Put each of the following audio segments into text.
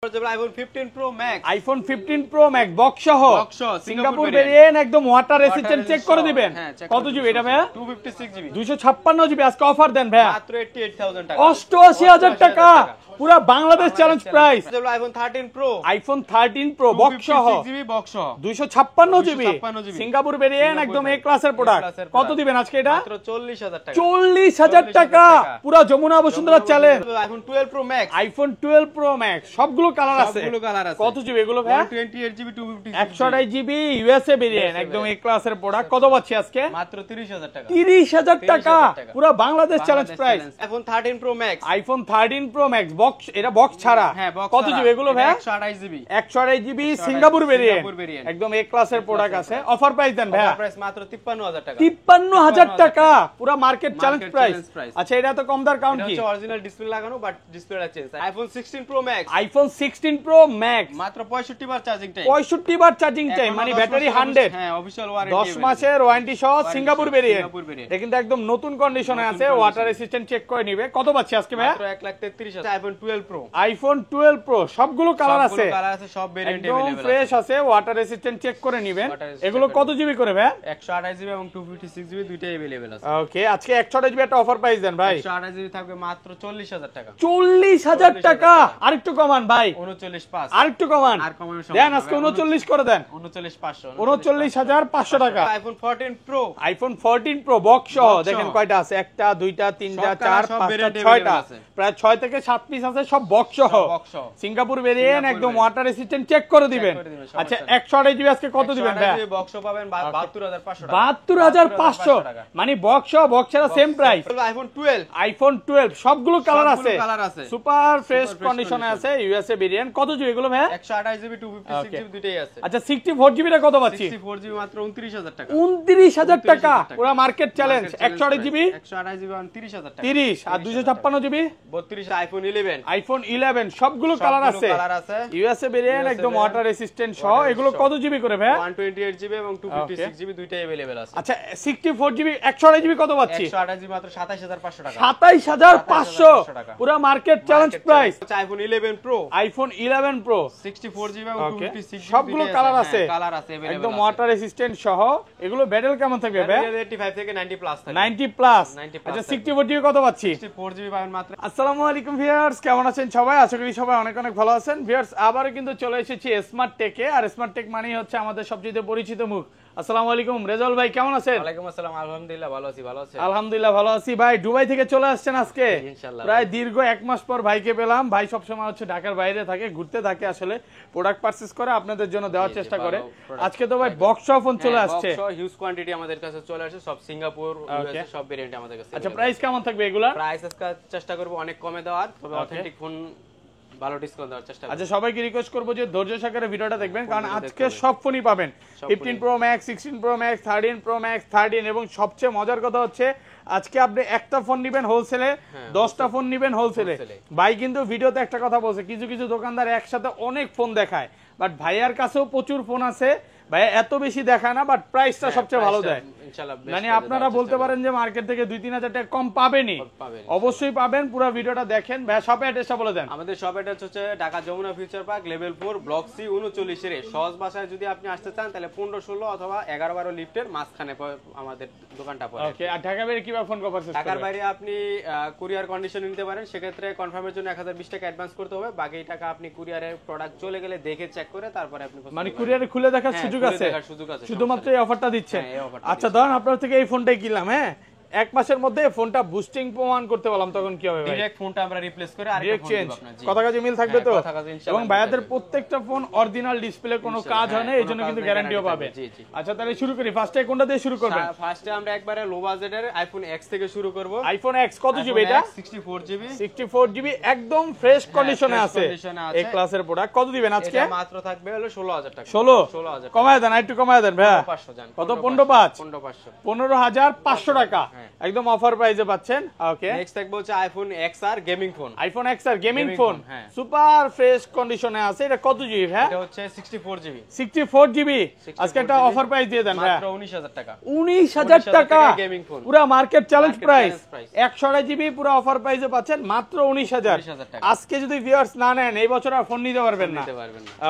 iPhone 15 Pro Max iPhone 15 Pro Max box সহ Singapore variant একদম water resistant check করে দিবেন। কত জিবি এটা ভাইয়া? 256 জিবি 256 জিবি। আজকে অফার দেন ভাইয়া মাত্র 88000 টাকা 88000 টাকা পুরো Bangladesh challenge price. iPhone 13 Pro iPhone 13 Pro box সহ 256 জিবি বক্স সহ 256 জিবি সিঙ্গাপুর ভেরিয়েন্ট একদম এ ক্লাসের প্রোডাক্ট। কত দিবেন আজকে এটা? মাত্র 40000 টাকা 40000 টাকা পুরো Jamuna Bashundhara challenge. iPhone 12 Pro Max iPhone 12 Pro Max সবগুলো কালার আছে। কত জিবি এগুলো ভাই? 128 জিবি 256 128 জিবি ইউএসএ ভেরিয়েন্ট একদম এ ক্লাসের প্রোডাক্ট। কত পাচ্ছি আজকে? মাত্র 30000 টাকা 30000 টাকা পুরো Bangladesh challenge price. iPhone 13 Pro Max iPhone 13 Pro Max box, এটা বক্স ছাড়া। কত জিবি এগুলো ভাই? 128 জিবি 128 জিবি সিঙ্গাপুর ভেরিয়েন্ট একদম এ ক্লাসের প্রোডাক্ট আছে। অফার প্রাইস দেন ভাই? প্রাইস মাত্র 53000 টাকা 53000 টাকা পুরো মার্কেট চ্যালেঞ্জ প্রাইস। আচ্ছা এটা তো কম দার কারণ কি? এটা অরিজিনাল ডিসপ্লে লাগানো বাট ডিসপ্লেটা change. iPhone 16 Pro Max iPhone 16 Pro Max মাত্র 65 বার চার্জিং টাইম 65 বার চার্জিং টাইম মানে ব্যাটারি 100। হ্যাঁ অফিশিয়াল ওয়ারেন্টি 10 মাসের ওয়ারেন্টি সহ সিঙ্গাপুর ভেরিয়েন্ট। এটা কিন্তু একদম নতুন কন্ডিশনে আছে, ওয়াটার রেসিস্ট্যান্ট চেক করে নিবে। কত পাচ্ছি আজকে ভাই? মাত্র 1,33,000। iPhone 12 Pro iPhone 12 Pro সবগুলো কালার আছে, সব ভেরিয়েন্ট একদম अवेलेबल ফ্রেশ আছে, ওয়াটার রেসিস্ট্যান্ট চেক করে নিবেন। এগুলো কত জিবি করে ভাই? 128 জিবি এবং 256 জিবি দুইটাই अवेलेबल আছে। ওকে আজকে 128 জিবি একটা অফার প্রাইস দেন ভাই। 128 জিবি থাকবে মাত্র 40000 টাকা 40000 টাকা। আরেকটু কমান ভাই, 39,500 আরেকটু কমান আর কমানোর সময় দেন আজকে 39 করে দেন। 39,500 39500 টাকা। iPhone 14 Pro iPhone 14 Pro box সহ দেখেন কয়টা আছে? একটা দুইটা তিনটা চার পাঁচটা ছয়টা, প্রায় 6 থেকে 7 পিস আছে, সব বক্স সহ সিঙ্গাপুর ভেরিয়েন্ট একদম ওয়াটার রেসিস্ট্যান্ট চেক করে দিবেন। আচ্ছা 128 জিবি আজকে কত দিবেন ভাই? বক্স পাবেন 72500 টাকা 72500 মানে বক্স সহ বক্স ছাড়া সেম প্রাইস। iPhone 12 সবগুলো কালার আছে, কালার আছে, সুপার ফ্রেশ কন্ডিশনে আছে, ইউএসএ ভেরিয়েন্ট। কত জিবি এগুলো ভাই? 128 জিবি 256 জিবি দুইটাই আছে। আচ্ছা 64 জিবিটা কত পাচ্ছি? 64 জিবি মাত্র 29000 টাকা 29000 টাকা পুরো মার্কেট চ্যালেঞ্জ। 128 জিবি 128 জিবি 30000 টাকা 30 আর 256 জিবি 32। iPhone 11 iPhone 11 সবগুলো কালার আছে, ইউএসএ ভেরিয়েন্ট একদম ওয়াটার রেসিস্ট্যান্ট সহ। এগুলো কত জিবি করে ভাই? 128 জিবি এবং 256 জিবি দুইটাই अवेलेबल আছে। আচ্ছা 64 জিবি 128 জিবি কত পাচ্ছি? 128 জিবি মাত্র 27500 টাকা 27500 পুরো market challenge price. iPhone 11 Pro iPhone 11 Pro 64 GB এবং 256 জিবি সবগুলো কালার আছে, কালার আছে अवेलेबल একদম ওয়াটার রেসিস্ট্যান্ট সহ। এগুলো ব্যাটেল কেমন থাকবে ভাই? 85 থেকে 90 প্লাস থাকবে 90 প্লাস। আচ্ছা 64 জিবি কত পাচ্ছি? 64 জিবি পাবেন মাত্র। আসসালামু আলাইকুম ভিউয়ার্স, কেমন আছেন সবাই? আশা করি সবাই অনেক অনেক ভালো আছেন। ভিউয়ার্স আবারও কিন্তু চলে এসেছি স্মার্ট টেকে, আর স্মার্ট টেক মানেই হচ্ছে আমাদের সবচেয়ে পরিচিত মুখ। আসসালামু আলাইকুম রেজাউল ভাই, কেমন আছেন? ওয়ালাইকুম আসসালাম, আলহামদুলিল্লাহ ভালো আছি। ভালো আছেন? আলহামদুলিল্লাহ ভালো আছি ভাই। দুবাই থেকে চলে আসছেন আজকে ইনশাআল্লাহ, প্রায় দীর্ঘ 1 মাস পর ভাইকে পেলাম। ভাই সবসময় হচ্ছে ঢাকার বাইরে থাকে, ঘুরতে থাকে, আসলে প্রোডাক্ট পারচেজ করে আপনাদের জন্য দেওয়ার চেষ্টা করে। আজকে তো ভাই বক্স ফোন চলে আসছে, বক্স হিউজ কোয়ান্টিটি আমাদের কাছে চলে আসছে, সব সিঙ্গাপুর ইউএসএ সব ভেরিয়েন্ট আমাদের কাছে। আচ্ছা প্রাইস কেমন থাকবে এগুলা? প্রাইস আজকে চেষ্টা করব অনেক কমে দেওয়ার, তবে অথেন্টিক ফোন ভালো ডিসকাউন্ট দেওয়ার চেষ্টা করব। আচ্ছা সবাইকে রিকোয়েস্ট করব যে ধৈর্য সহকারে ভিডিওটা দেখবেন, কারণ আজকে সব ফোনই পাবেন। 15 Pro Max, 16 Pro Max, 13 Pro Max, 13 এবং সবচেয়ে মজার কথা হচ্ছে আজকে আপনি একটা ফোন নেবেন হোলসেলে, 10টা ফোন নেবেন হোলসেলে। ভাই কিন্তু ভিডিওতে একটা কথা বলছে, কিছু কিছু দোকানদার একসাথে অনেক ফোন দেখায়, বাট ভাইয়ার কাছেও প্রচুর ফোন আছে, ভাই এত বেশি দেখায় না, বাট প্রাইসটা সবচেয়ে ভালো দেয়। মানে আপনারা বলতে পারেন যে মার্কেট থেকে 2-3 টাকা কম পাবেনই, অবশ্যই পাবেন। পুরো ভিডিওটা দেখেন। ভাই শপের অ্যাড্রেসটা বলে দেন। আমাদের শপ অ্যাড্রেস হচ্ছে Dhaka Jamuna future park level 4 block C 39 এর। সহজ ভাষায় যদি আপনি আসতে চান তাহলে 15-16 অথবা 11-12 লিফটের মাঝখানে আমাদের দোকানটা পড়ে। ওকে, আর ঢাকা বাইরে কিভাবে ফোন কভার করতে? ঢাকার বাইরে আপনি কুরিয়ার কন্ডিশন নিতে পারেন, সেক্ষেত্রে কনফার্মের জন্য 1020 টাকা অ্যাডভান্স করতে হবে, বাকি টাকা আপনি কুরিয়ারের প্রোডাক্ট চলে গেলে দেখে চেক করে তারপরে আপনি মানে কুরিয়ারে খুলে দেখার সুযোগ আছে, শুধুমাত্র এই অফারটা দিচ্ছেন। আচ্ছা ধরুন আপনার থেকে এই ফোনটাই কিনলাম, হ্যাঁ 1 মাসের মধ্যে ফোনটা বুস্টিং প্রমাণ করতে পারলাম, তখন কি হবে? ডাইরেক্ট ফোনটা আমরা রিপ্লেস করে আরেকটা ফোন দিব আপনাকে। কথা কাজে মিল থাকবে তো? এবং ভাইয়াদের প্রত্যেকটা ফোন অরিজিনাল ডিসপ্লে, কোনো কাজ হয় না, এইজন্য কিন্তু গ্যারান্টিও পাবে। আচ্ছা তাহলে শুরু করি। ফার্স্টে কোনটা দিয়ে শুরু করবেন? ফার্স্টে আমরা একবারে লো বাজেটের iPhone X থেকে শুরু করব। iPhone X কত জিবি এটা? 64 জিবি 64 জিবি একদম ফ্রেশ কন্ডিশনে আছে, এই ক্লাসের প্রোডাক্ট। কত দিবেন আজকে? এটা মাত্র থাকবে হলো 16000 টাকা। 16000 কমায় দেন, একটু কমায় দেন ভাইয়া। কত? 15,500 15500 15500 টাকা একদম অফার প্রাইসে পাচ্ছেন। ওকে, নেক্সট থাকবে হচ্ছে iPhone XR gaming phone. IPhone XR gaming phone হ্যাঁ। সুপার ফ্রেশ কন্ডিশনে আছে। এটা কত জিবি ভাই? এটা হচ্ছে 64 জিবি। 64 জিবি। আজকে একটা অফার প্রাইস দিয়ে দেন ভাই, মাত্র 19000 টাকা। 19000 টাকা গেমিং ফোন, পুরো market challenge price. price। 128 GB পুরো অফার প্রাইসে পাচ্ছেন মাত্র 19000 টাকা। আজকে যদি ভিউয়ার্স না নেন এই বছর আর ফোন নিতে পারবেন না।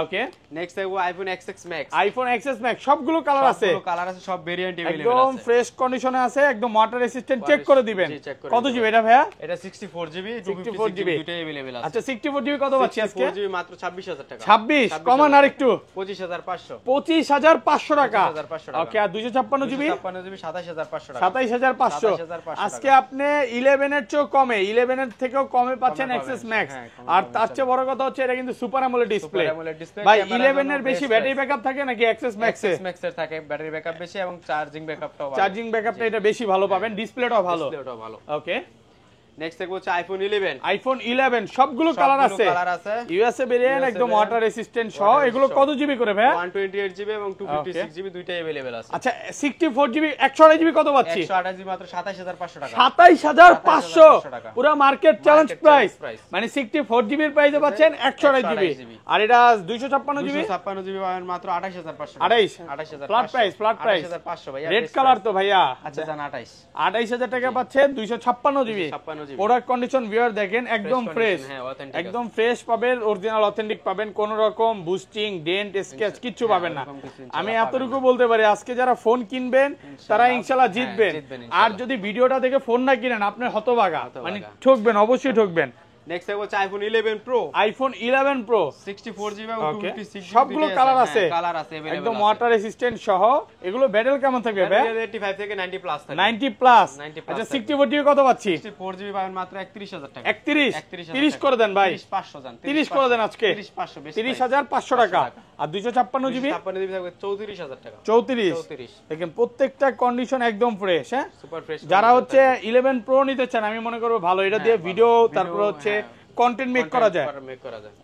ওকে, নেক্সট থাকবে iPhone XS Max। IPhone XS Max সবগুলো কালার আছে, সবগুলো কালার আছে, সব ভেরিয়েন্ট अवेलेबल একদম আছে। ফ্রেশ কন্ডিশনে আছে, একদম ওয়াটার রেসিস্ট্যান্ট। চেক করে দিবেন জি, check করে কত দিতে জিবি এটা ভাইয়া? এটা 64 জিবি, 64 জিবি দুটোই अवेलेबल আছে। আচ্ছা 64 জিবি কত পাচ্ছি আজকে? 64 জিবি মাত্র 26000 টাকা। 26 কমান আর একটু 25500। 25500 টাকা। 25500 টাকা। ওকে, আর 256 জিবি 256 জিবি 27500 টাকা। 27500। 27500 আজকে আপনি 11 এর চেয়েও কমে, 11 এর থেকেও কমে পাচ্ছেন কমে XS পাবেন। Max। হ্যাঁ, কমে আর পাবেন। তার চেয়ে বড় কথা হচ্ছে এটা কিন্তু super AMOLED display. Super AMOLED display, ভাই ক্যামেরার 11 জন্য এর বেশি best ব্যাটারি price। ব্যাকআপ থাকে নাকি XS Max এ? XS Max এর থাকে ব্যাটারি ব্যাকআপ বেশি এবং চার্জিং ব্যাকআপটাও ভালো। চার্জিং ব্যাকআপটা এটা বেশি ভালো পাবেন, ডিসপ্লেটাও ভালো। ডিসপ্লেটাও ভালো। ওকে, নেক্সট থাকবে হচ্ছে আইফোন 11। আইফোন 11 সবগুলো কালার আছে, কালার আছে। ইউএসএ ভেরিয়েন্ট একদম variant, ওয়াটার রেসিস্ট্যান্ট সহ। এগুলো কত জিবি করে ভাই? 128 জিবি এবং 256 জিবি দুইটাই अवेलेबल আছে। আচ্ছা 64 জিবি 128 জিবি কত পাচ্ছি? 128 জিবি মাত্র 27500 টাকা। 27500 টাকা। পুরো market challenge Market price. challenge price। মানে 64 জিবির প্রাইসে পাচ্ছেন 128 জিবি। 128 আর এটা 256 জিবি 256 জিবি পাবেন মাত্র 28500 টাকা। 28 ফ্ল্যাট প্রাইস, ফ্ল্যাট প্রাইস। 28500 ভাই। রেড কালার তো ভাইয়া। আচ্ছা জান 28 28000 টাকা পাচ্ছেন 256 GB. 256 GB. Product condition viewer দেখেন একদম ফ্রেশ, condition, হ্যাঁ, authentic একদম ফ্রেশ পাবেন, অরিজিনাল অথেন্টিক পাবেন, কোন রকম বুস্টিং ডেন্ট স্ক্র্যাচ কিচ্ছু পাবেন না। এরকম কিছু ইনশাআল্লাহ আমি পাবেন এতটুকু বলতে পারি আজকে যারা ফোন কিনবেন তারা ইনশাআল্লাহ জিতবেন। জিতবেন আর ইনশাআল্লাহ। যদি ভিডিওটা দেখে ফোন না কিনেন আপনি হতভাগা, মানে ঠকবেন, অবশ্যই ঠকবেন। নেক্সট থাকবে হচ্ছে iPhone 11 pro. IPhone 11 pro 64 GB এবং ওকে, 256 জিবি সবগুলো কালার আছে, কালার আছে available একদম আছে। ওয়াটার রেসিস্ট্যান্ট সহ। এগুলো ব্যাটেল কেমন থাকবে ভাই? 85 থেকে 90 প্লাস থাকে। 90 প্লাস। 90 plus আচ্ছা থাকবে। 64 জিবি কত পাচ্ছি? 64 জিবি পাবেন মাত্র 31000 টাকা। 31 31,000 30 করে দেন ভাই, 30500 জান। 30 করে দেন আজকে। 30500 বেশি। 30500 টাকা। আর 256 জিবি 256 জিবি থাকবে 34000 টাকা। 34। 34 দেখেন প্রত্যেকটা কন্ডিশন একদম ফ্রেশ। হ্যাঁ, সুপার ফ্রেশ। যারা হচ্ছে 11 প্রো নিতে চান আমি মনে করবো ভালো, এটা দিয়ে ভিডিও তারপর হচ্ছে কন্টেন্ট মেক করা যায়।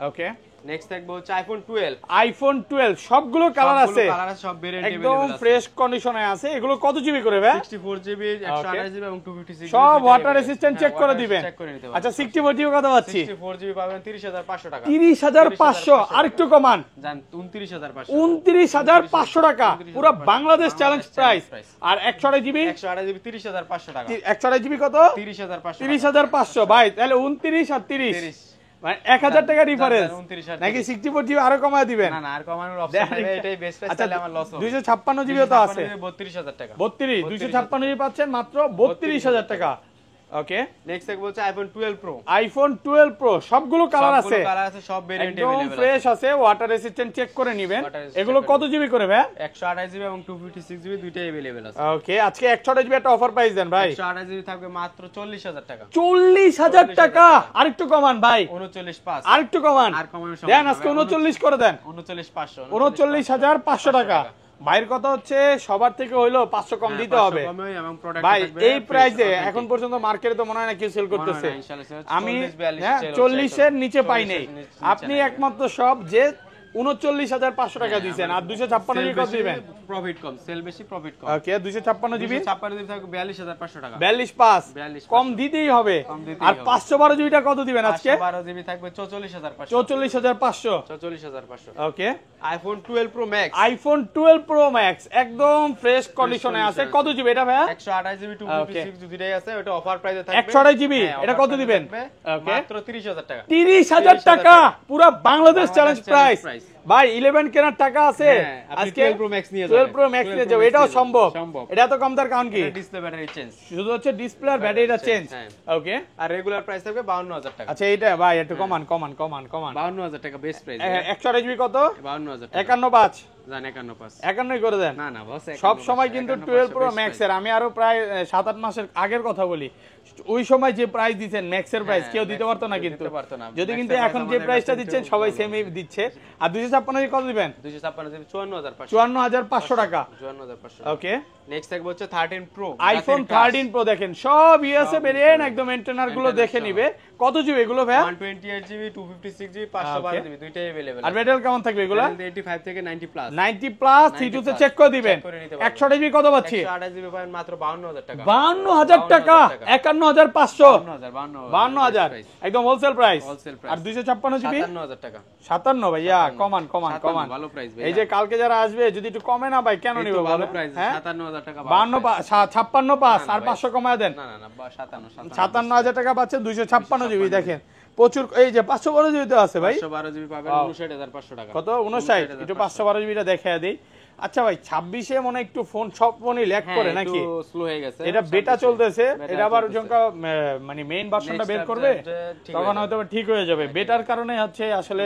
ওকে, নেক্সট থাকবে হচ্ছে আইফোন 12। আইফোন 12 সবগুলো কালার আছে, কালার আছে, সব ভেরিয়েন্ট একদম अवेलेबल আছে। ফ্রেশ কন্ডিশনে আছে। এগুলো কত জিবি করে ভাই? 64 জিবি 128 জিবি এবং 256 সব ওয়াটার রেসিস্ট্যান্ট চেক করে দিবেন। চেক করে নিতে পারবেন। আচ্ছা 64 জিবি কত পাচ্ছি? 64 জিবি পাবেন 30500 টাকা। 30500 আরেকটু কমান, জান 29500। 29500 টাকা পুরো বাংলাদেশ চ্যালেঞ্জ প্রাইস। আর 128 জিবি 128 জিবি 30500 টাকা। 128 জিবি কত? 30500। 30500 ভাই, তাহলে 29 আর 30 মানে 1000 টাকা ডিফারেন্স। 29,000 নাকি 64 জিবি আরো কমায় দিবেন? না না, আর কমানোর অপশন নেই, এটাই বেস্ট প্রাইস, আচ্ছা তাহলে আমার লস হবে। 256 জিবিও তো আছে। 32000 টাকা। 32 256 জিবি পাচ্ছেন মাত্র 32000 টাকা। ওকে, নেক্সট থাকবে হচ্ছে আইফোন 12 প্রো। আইফোন 12 প্রো সবগুলো কালার আছে, কালার আছে, সব ভেরিয়েন্ট একদম अवेलेबल ফ্রেশ আছে। আছে, ওয়াটার রেসিস্ট্যান্ট চেক করে নেবেন। Water resistant এগুলো check কত জিবি করে ভাই? 128 জিবি এবং 256 জিবি দুইটাই अवेलेबल আছে। ওকে, আজকে 128 জিবি একটা অফার প্রাইস দেন ভাই। 128 জিবি থাকবে মাত্র 40000 টাকা। 40000 টাকা আরেকটু কমান ভাই, 39500। আরেকটু কমান আর কমানোর দেন, আজকে 39 করে দেন। 39500। 39500 টাকা। ভাইয়ের কথা হচ্ছে সবার থেকে হইলো 500 কম দিতে হবে ভাই। এই প্রাইসে এখন পর্যন্ত মার্কেটে তো মনে হয় না কেউ সেল করতেছে। আমি 40 এর নিচে পাই নাই। আপনি একমাত্র সব যে 39500 টাকা দিবেন। আর 256 জিবি কত দিবেন? প্রফিট কম, সেল বেশি, প্রফিট কম। ওকে, 256 জিবি 256 জিবি থাকবে 42500 টাকা। 42 কম দিতেই হবে। আর 512 জিবিটা কত দিবেন আজকে? 512 জিবি থাকবে 44500। 44500। 44500। Okay, iPhone 12 pro max. IPhone 12 pro max একদম ফ্রেশ কন্ডিশনে আছে। কত জিবি এটা ভাইয়া? 128 জিবি 256 দুইটাই আছে, ওটা অফার প্রাইসে থাকবে। 128 জিবি এটা কত দিবেন? ওকে, মাত্র 30000 টাকা। 30000 টাকা পুরো বাংলাদেশ চ্যালেঞ্জ প্রাইস ভাই। 11 কেনার টাকা আছে, আজকে 12 প্রো ম্যাক্স নিয়ে 12 প্রো ম্যাক্স নিয়ে যাও, এটাও সম্ভব। এটা তো কম তার কারণ কি? ডিসপ্লে ব্যাটারি চেঞ্জ, শুধু হচ্ছে ডিসপ্লে আর ব্যাটারিটা চেঞ্জ। ওকে, আর রেগুলার প্রাইস থাকবে 52000 টাকা। আচ্ছা এইটা ভাই একটু কমান 52000 টাকা বেস্ট প্রাইস। 128 জিবি কত? 52000 টাকা। 515 জান 51 51 করে দেন। না না বস, সব সময় কিন্তু 12 প্রো ম্যাক্স এর আমি আরো প্রায় 7-8 মাসের আগের কথা বলি, ওই সময় যে প্রাইস দিচ্ছেন ম্যাক্স এর প্রাইস কেউ দিতে পারতো না। কিন্তু যদি কিন্তু এখন যে প্রাইসটা দিচ্ছেন সবাই সেমই দিচ্ছে। আর 256 কত দিবেন? 256 জিবি 54500 54500 টাকা। 54500। ওকে, নেক্সট থাকবে হচ্ছে 13 প্রো আইফোন 13 প্রো দেখেন সব ইউএসএ ভেরিয়েন্ট, একদম এন্টেনার গুলো দেখে নিবে। কত জিবি এগুলো ভাই? 128 জিবি 256 জিবি 512 জিবি দুইটাই अवेलेबल। আর ব্যাটারি কেমন থাকবে এগুলো? 85 থেকে 90 প্লাস। 90 প্লাস থ্রি তে চেক করে দিবেন। 128 জিবি কত পাচ্ছি? 128 জিবি পাবেন মাত্র 52000 টাকা। 52000 টাকা, 51500, 52000 price। একদম হোলসেল প্রাইস। Wholesale price. আর 256 জিবি 57000 টাকা। 57 ভাইয়া, কমান কমান 57 কমান। ভালো প্রাইস ভাই। এই যে কালকে যারা আসবে যদি একটু কমে না ভাই কেন নিবে ভালো বলেন? প্রাইস হ্যাঁ 57000 টাকা। 56 পাস আর 500 কমায় দেন। না 57 57000 টাকা পাচ্ছেন 256 জিবি। দেখেন প্রচুর, এই যে 512 জিবি তো আছে ভাই। 512 জিবি পাবেন 59500 টাকা। কত? 59। একটু 512 জিবিটা দেখায় দেই। আচ্ছা ভাই 26 এ মনে একটু ফোন সব ফোনই ল্যাগ করে নাকি? একটু স্লো হয়ে গেছে। এটা বেটা চলতেছে, এটা আবার যখন মানে মেইন ভার্সনটা বের করবে তখন হয়তো ঠিক হয়ে যাবে। বেটার কারণে হচ্ছে আসলে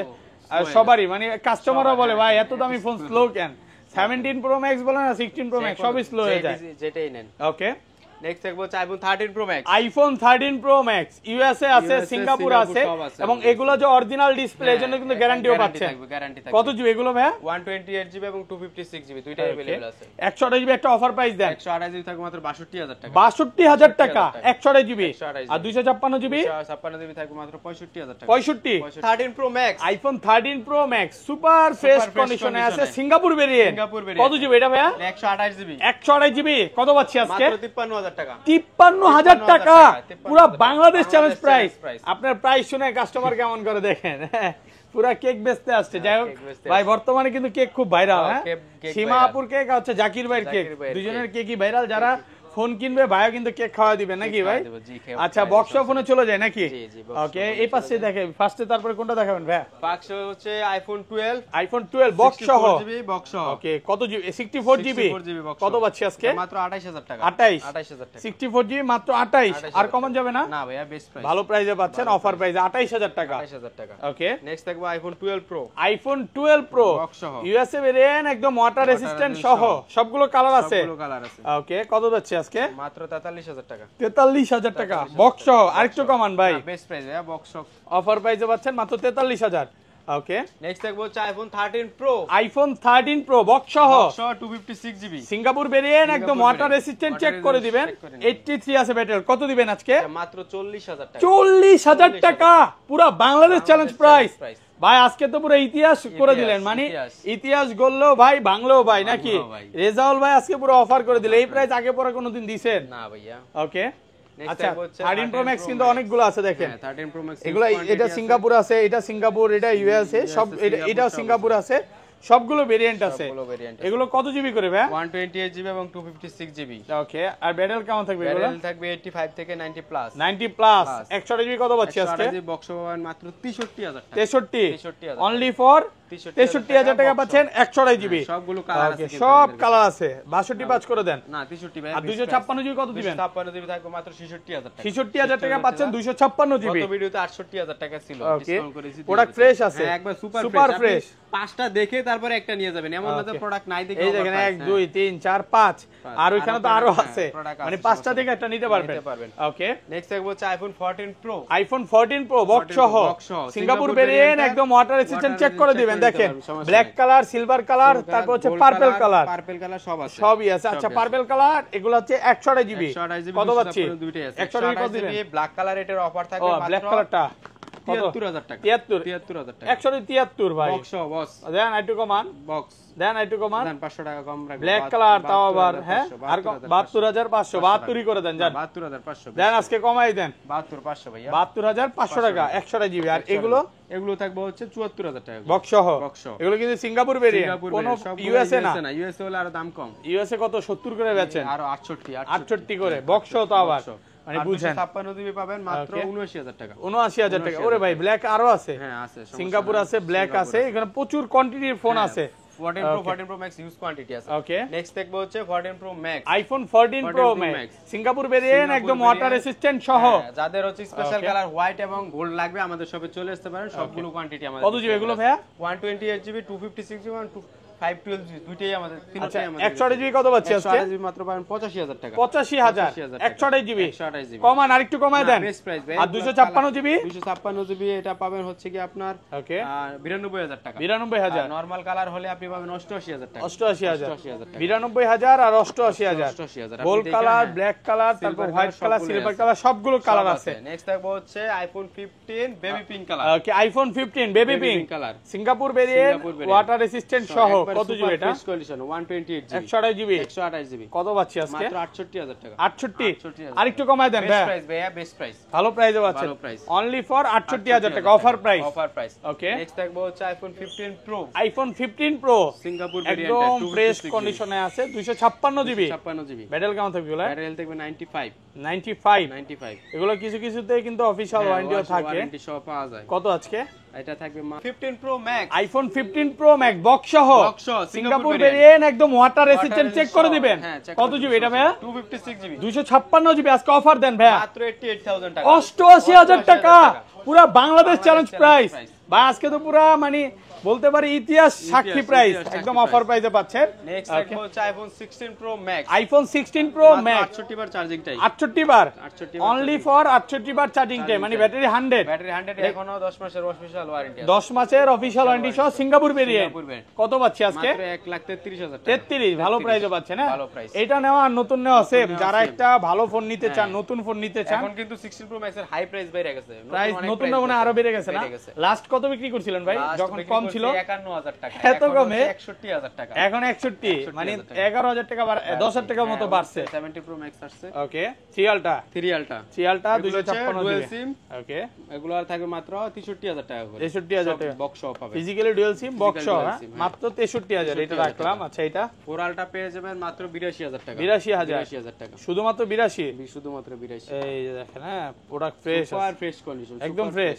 সবারই মানে কাস্টমারও বলে ভাই এত দামি ফোন স্লো কেন? 17 প্রো ম্যাক্স বলেন না 16 প্রো ম্যাক্স সবই স্লো হয়ে যায়। যেটাই নেন। ওকে, নেক্সট থাকবে হচ্ছে iPhone 13 pro max. IPhone 13 pro max USA আছে, সিঙ্গাপুর আছে, এবং এগুলো যে অরিজিনাল ডিসপ্লে এর জন্য কিন্তু গ্যারান্টিও পাচ্ছেন। গ্যারান্টি থাকবে। কত জিবি এগুলো ভাই? 128 জিবি এবং 256 জিবি দুইটাই अवेलेबल আছে। 128 জিবি একটা অফার প্রাইস দেন। 128 জিবি থাকবে মাত্র 62000 টাকা। 62000 টাকা 128 জিবি। আর 256 জিবি 256 জিবি থাকবে মাত্র 65000 টাকা। 65। 13 pro max. IPhone 13 pro max super fresh কন্ডিশনে আছে, সিঙ্গাপুর ভেরিয়েন্ট। কত জিবি এটা ভাইয়া? 128 জিবি। 128 জিবি কত পাচ্ছি আজকে? মাত্র 53000 টাকা। 53000 টাকা, পুরো বাংলাদেশ চ্যালেঞ্জ প্রাইস। price। আপনার প্রাইস শুনে কাস্টমার কেমন করে দেখেন। পুরা কেক বেচতে আসছে। যাই হোক কেক বেচতে ভাই বর্তমানে কিন্তু কেক খুব ভাইরাল। হ্যাঁ, কেক সীমা viral। আপুর কেক হচ্ছে জাকির ভাইয়ের কেক, জাকির ভাইয়ের দুজনের কেকই ভাইরাল। যারা ফোন কিনবে ভাইও কিন্তু কেক খাওয়া দিবেন নাকি ভাই? দেব, জি, খেয়ে আচ্ছা খাওয়া বক্স দেব। ফোনে চলে যায় নাকি? জি, জি, box ওকে, phone এই পাশে দেখে ফার্স্টে, তারপরে কোনটা দেখাবেন ভাই? বাক্স হচ্ছে আইফোন 12 আইফোন 12 বক্স সহ। 64 জিবি বক্স সহ। ওকে, কত জিবি? 64 জিবি। 64 জিবি box কত সহ। পাচ্ছি আজকে? মাত্র 28000 টাকা। 28 টাকা। 64 জিবি মাত্র 28। আর কমন যাবে না? না ভাইয়া, বেস্ট প্রাইস। ভালো প্রাইসে পাচ্ছেন, অফার প্রাইসে 28000 টাকা। 28000 টাকা। ওকে, নেক্সট থাকবে iPhone 12 pro. IPhone 12 pro box সহ। ইউএসএ ভেরিয়েন্ট, একদম ওয়াটার রেসিস্ট্যান্ট সহ, সবগুলো কালার আছে। সবগুলো কালার আছে। ওকে, কত যাচ্ছে আজকে? মাত্র 43000 টাকা। 43000 টাকা বক্স সহ। আরেকটু কমান ভাই, বেস্ট প্রাইস ভাইয়া, বক্স সহ। অফার প্রাইসে পাচ্ছেন মাত্র 43000। ওকে, নেক্সট থাকবে হচ্ছে iPhone 13 Pro. IPhone 13 Pro box সহ, বক্স সহ 256 জিবি। সিঙ্গাপুর ভেরিয়েন্ট, একদম Singapore water variant। Resistant Water check করে resistant দিবেন। check করে নিবেন। 83 আছে ব্যাটারি। কত দিবেন আজকে? মাত্র 40000 টাকা। 40000 টাকা, পুরো বাংলাদেশ চ্যালেঞ্জ প্রাইস। প্রাইস। ভাই আজকে তো পুরো ইতিহাস করে দিলেন, মানে ইতিহাস গড়লেও ভাই বাংলাও ভাই নাকি? রেজাউল ভাই আজকে পুরো অফার করে দিলে। এই প্রাইস আগে পরে কোনোদিন দিছেন না ভাইয়া। ওকে, Next আচ্ছা থাকবে হচ্ছে 13 প্রো ম্যাক্স কিন্তু অনেকগুলো আছে দেখেন। হ্যাঁ 13 প্রো ম্যাক্স এগুলো এটা সিঙ্গাপুর আছে, এটা সিঙ্গাপুর, এটা ইউএসএ, সব এটাও সিঙ্গাপুর আছে, সবগুলো ভেরিয়েন্ট আছে। সবগুলো ভেরিয়েন্ট। এগুলো কত জিবি করে ভাই? 128 জিবি এবং 256 জিবি। ওকে, আর ব্যাটারি কেমন থাকবে এগুলো? ব্যাটারি থাকবে 85 থেকে 90 প্লাস। 90 প্লাস। 128 জিবি কত পাচ্ছি আজকে? 128 জিবি বক্স পাবেন মাত্র 63000 টাকা। 63 অনলি ফর 63000 টাকা পাচ্ছেন 128 জিবি। সবগুলো কালার আছে, সব কালার আছে। 62 পাঁচ করে দেন। না 63 ভাই। আর 256 জিবি কত দিবেন? 256 জিবি থাকবে মাত্র 66000 টাকা। 66000 টাকা পাচ্ছেন 256 জিবি। গত ভিডিওতে 68000 টাকা ছিল, ওকে, ডিসকাউন্ট করেছি। প্রোডাক্ট ফ্রেশ আছে, হ্যাঁ একবার সুপার সুপার ফ্রেশ। ফ্রেশ। পাঁচটা দেখে তারপরে একটা নিয়ে যাবেন, এমন না যে প্রোডাক্ট নাই দেখে। এই দেখেন 1 2 3 4 5, আর ওইখানে তো আরো আছে, মানে 5টা থেকে একটা নিতে পারবেন। ওকে, নেক্সট থাকবে হচ্ছে iPhone 14 pro. IPhone 14 pro box সহ, সিঙ্গাপুর ভেরিয়েন্ট, একদম ওয়াটার রেসিস্ট্যান্ট চেক করে দিবেন। দেখেন ব্ল্যাক কালার, সিলভার কালার, তারপর হচ্ছে পার্পল কালার। পার্পল কালার সব আছে, সবই আছে। আচ্ছা পার্পল কালার এগুলো হচ্ছে 128 জিবি। 128 জিবি কত পাচ্ছি? দুইটাই আছে। 128 কত দিবেন? ব্ল্যাক কালার এটার অফার ও থাকবে মাত্র ব্ল্যাক কালারটা 73000 টাকা। 73000 টাকা। 173 ভাই। বক্স বস দেন একটু কমান, বক্স দেন একটু কমান। দেন 500 টাকা কম রাখবেন। ব্ল্যাক কালার তাও আবার, হ্যাঁ, আর 72500 72 করে দেন। জান 72500 দেন আজকে কমাই দেন। 72500 ভাইয়া। 72500 টাকা 128 জিবি। আর এগুলো এগুলো থাকবে হচ্ছে 74000 টাকা বক্স সহ। বক্স সহ। এগুলো কিন্তু সিঙ্গাপুর ভেরিয়েন্ট, কোনো ইউএসএ না। ইউএসএ হলে আরো দাম কম। ইউএসএ কত 70 করে বেচেন, আরো 68 68 করে বক্স সহ। তো আবার মানে বুঝেন 56 জিবি পাবেন মাত্র 79000 টাকা। 79000 টাকা। ওরে ভাই ব্ল্যাক আরো আছে। হ্যাঁ আছে, সিঙ্গাপুর আছে, ব্ল্যাক আছে, এখানে প্রচুর কোয়ান্টিটির ফোন আছে। 14 প্রো ম্যাক্স ইউজ কোয়ান্টিটি আছে। ওকে, নেক্সট দেখবো হচ্ছে 14 pro max. IPhone 14 pro max Singapore variant, একদম ওয়াটার রেসিস্ট্যান্ট সহ। যাদের হচ্ছে স্পেশাল কালার হোয়াইট এবং গোল্ড লাগবে আমাদের শপে চলে আসতে পারেন, সবগুলো কোয়ান্টিটি আমাদের। কত জিবি এগুলো ভাইয়া? 128 জিবি 256 জিবি 512 জিবি দুইটাই আমাদের আচ্ছা তিনটাই আমাদের 128 জিবি কত পাচ্ছি আজকে 128 জিবি মাত্র পাবেন 85000 টাকা 85000 128 জিবি 128 জিবি কমান আরেকটু কমায় দেন বেস্ট প্রাইস ভাই আর 256 জিবি 256 জিবি এটা পাবেন হচ্ছে কি আপনার ওকে 92000 টাকা 92000 নরমাল কালার হলে আপনি পাবেন 88000 টাকা 88000 88000 টাকা 92000 আর 88000 88000 গোল্ড কালার ব্ল্যাক কালার তারপর হোয়াইট কালার সিলভার কালার সবগুলো কালার আছে নেক্সট থাকবে হচ্ছে iPhone 15 baby pink colour okay iPhone 15 baby pink colour Singapore variant water resistant সহ কত জিবি এটা fresh condition 128 GB 128 GB 128 GB কত পাচ্ছি আজকে মাত্র 68000 টাকা 68 আরেকটু কমায় দেন বেস্ট ভাই প্রাইস ভাইয়া বেস্ট প্রাইস ভালো প্রাইসে পাচ্ছেন ভালো প্রাইস অনলি ফর 68000 টাকা offer price offer price okay next থাকবে হচ্ছে iPhone 15 pro iPhone 15 pro Singapore একদম ফ্রেশ কন্ডিশনে আছে 256 জিবি 56 জিবি ব্যাটারি কেমন থাকবে এগুলা ব্যাটারি হেলথ থাকবে 95 95 এগুলো কিছু কিছুতে কিন্তু অফিশিয়াল ওয়ারেন্টিও থাকে ওয়ারেন্টি সহ পাওয়া যায় কত আজকে এটা থাকবে 15 pro max iPhone 15 pro max box সহ সিঙ্গাপুর variant। ভেরিয়েন্ট একদম ওয়াটার রেসিস্ট্যান্ট চেক করে দিবেন কত জিবি এটা ভাইয়া 256 জিবি 256 জিবি আজকে অফার দেন ভাইয়া মাত্র 88000 টাকা 88000 টাকা পুরো বাংলাদেশ চ্যালেঞ্জ প্রাইস ভাই আজকে তো পুরো মানে বলতে পারি ইতিহাস সাক্ষী প্রাইস একদম অফার প্রাইসে পাচ্ছেন নেক্সট থাকবে হচ্ছে iPhone 16 pro max iPhone 16 pro max 68 bar charging time 68 bar 68 only for 68 bar charging time মানে ব্যাটারি 100 ব্যাটারি 100 এখনো 10 মাসের অফিশিয়াল ওয়ারেন্টি আছে 10 মাসের অফিশিয়াল ওয়ারেন্টি সহ সিঙ্গাপুর ভেরিয়েন্ট সিঙ্গাপুর variant। কত পাচ্ছি আজকে মাত্র 1,33,000 টাকা 33 ভালো প্রাইসে পাচ্ছেন হ্যাঁ ভালো price। এটা নেওয়া আর নতুন নেওয়া সেম নেওয়া যারা same। একটা ভালো ফোন নিতে চান নতুন ফোন নিতে চান এখন কিন্তু 16 প্রো ম্যাক্স এর হাই প্রাইস বেড়ে গেছে প্রাইস অনেক নতুন price মানে আরো বেড়ে গেছে না বেড়ে গেছে। লাস্ট কত বিক্রি করছিলেন ভাই Last যখন বিক্রি কম করছি ছিল 51000 টাকা এত কমে? 61000 টাকা এখন 61 মানে 11000 টাকা 10000 টাকার মতো বাড়ছে 70 প্রো ম্যাক্স আসছে ওকে সিয়ালটা 3 আলটা সিয়ালটা এগুলো হচ্ছে 256 dual জিবি SIM। ওকে এগুলো আর থাকবে মাত্র 63000 টাকা করে 63000 টাকা বক্স সহ পাবে physically dual SIM box dual হ্যাঁ SIM, মাত্র 63000 এটা রাখলাম আচ্ছা এটা 4 আলটা পেয়ে যাবেন মাত্র 82000 টাকা 82000 82000 টাকা শুধুমাত্র 82 শুধুমাত্র 82 এই যে দেখেন হ্যাঁ product fresh super fresh condition একদম ফ্রেশ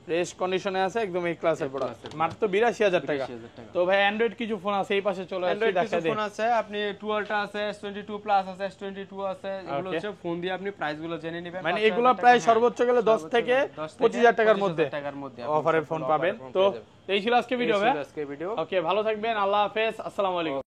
ফ্রেশ কন্ডিশনে আছে একদম এই ক্লাসের প্রোডাক্ট মাত্র 82000 টাকা 82000 টাকা। তো ভাই অ্যান্ড্রয়েড কিছু ফোন আছে এই পাশে চলে আসছে অ্যান্ড্রয়েড দেখা কিছু দেই ফোন আছে আপনি 12টা আছে S22 প্লাস আছে S22 আছে এগুলো Okay. হচ্ছে ফোন দিয়ে আপনি প্রাইস গুলো জেনে নেবেন মানে 5000 এগুলো টাকা, প্রায় হ্যাঁ, সর্বোচ্চ গেলে 10 থেকে 25000 টাকার মধ্যে টাকার মধ্যে আপনি অফারের ফোন পাবেন তো এই ছিল আজকে ভিডিও ভাই আজকে ভিডিও ওকে ভালো থাকবেন আল্লাহ হাফেজ আসসালামু আলাইকুম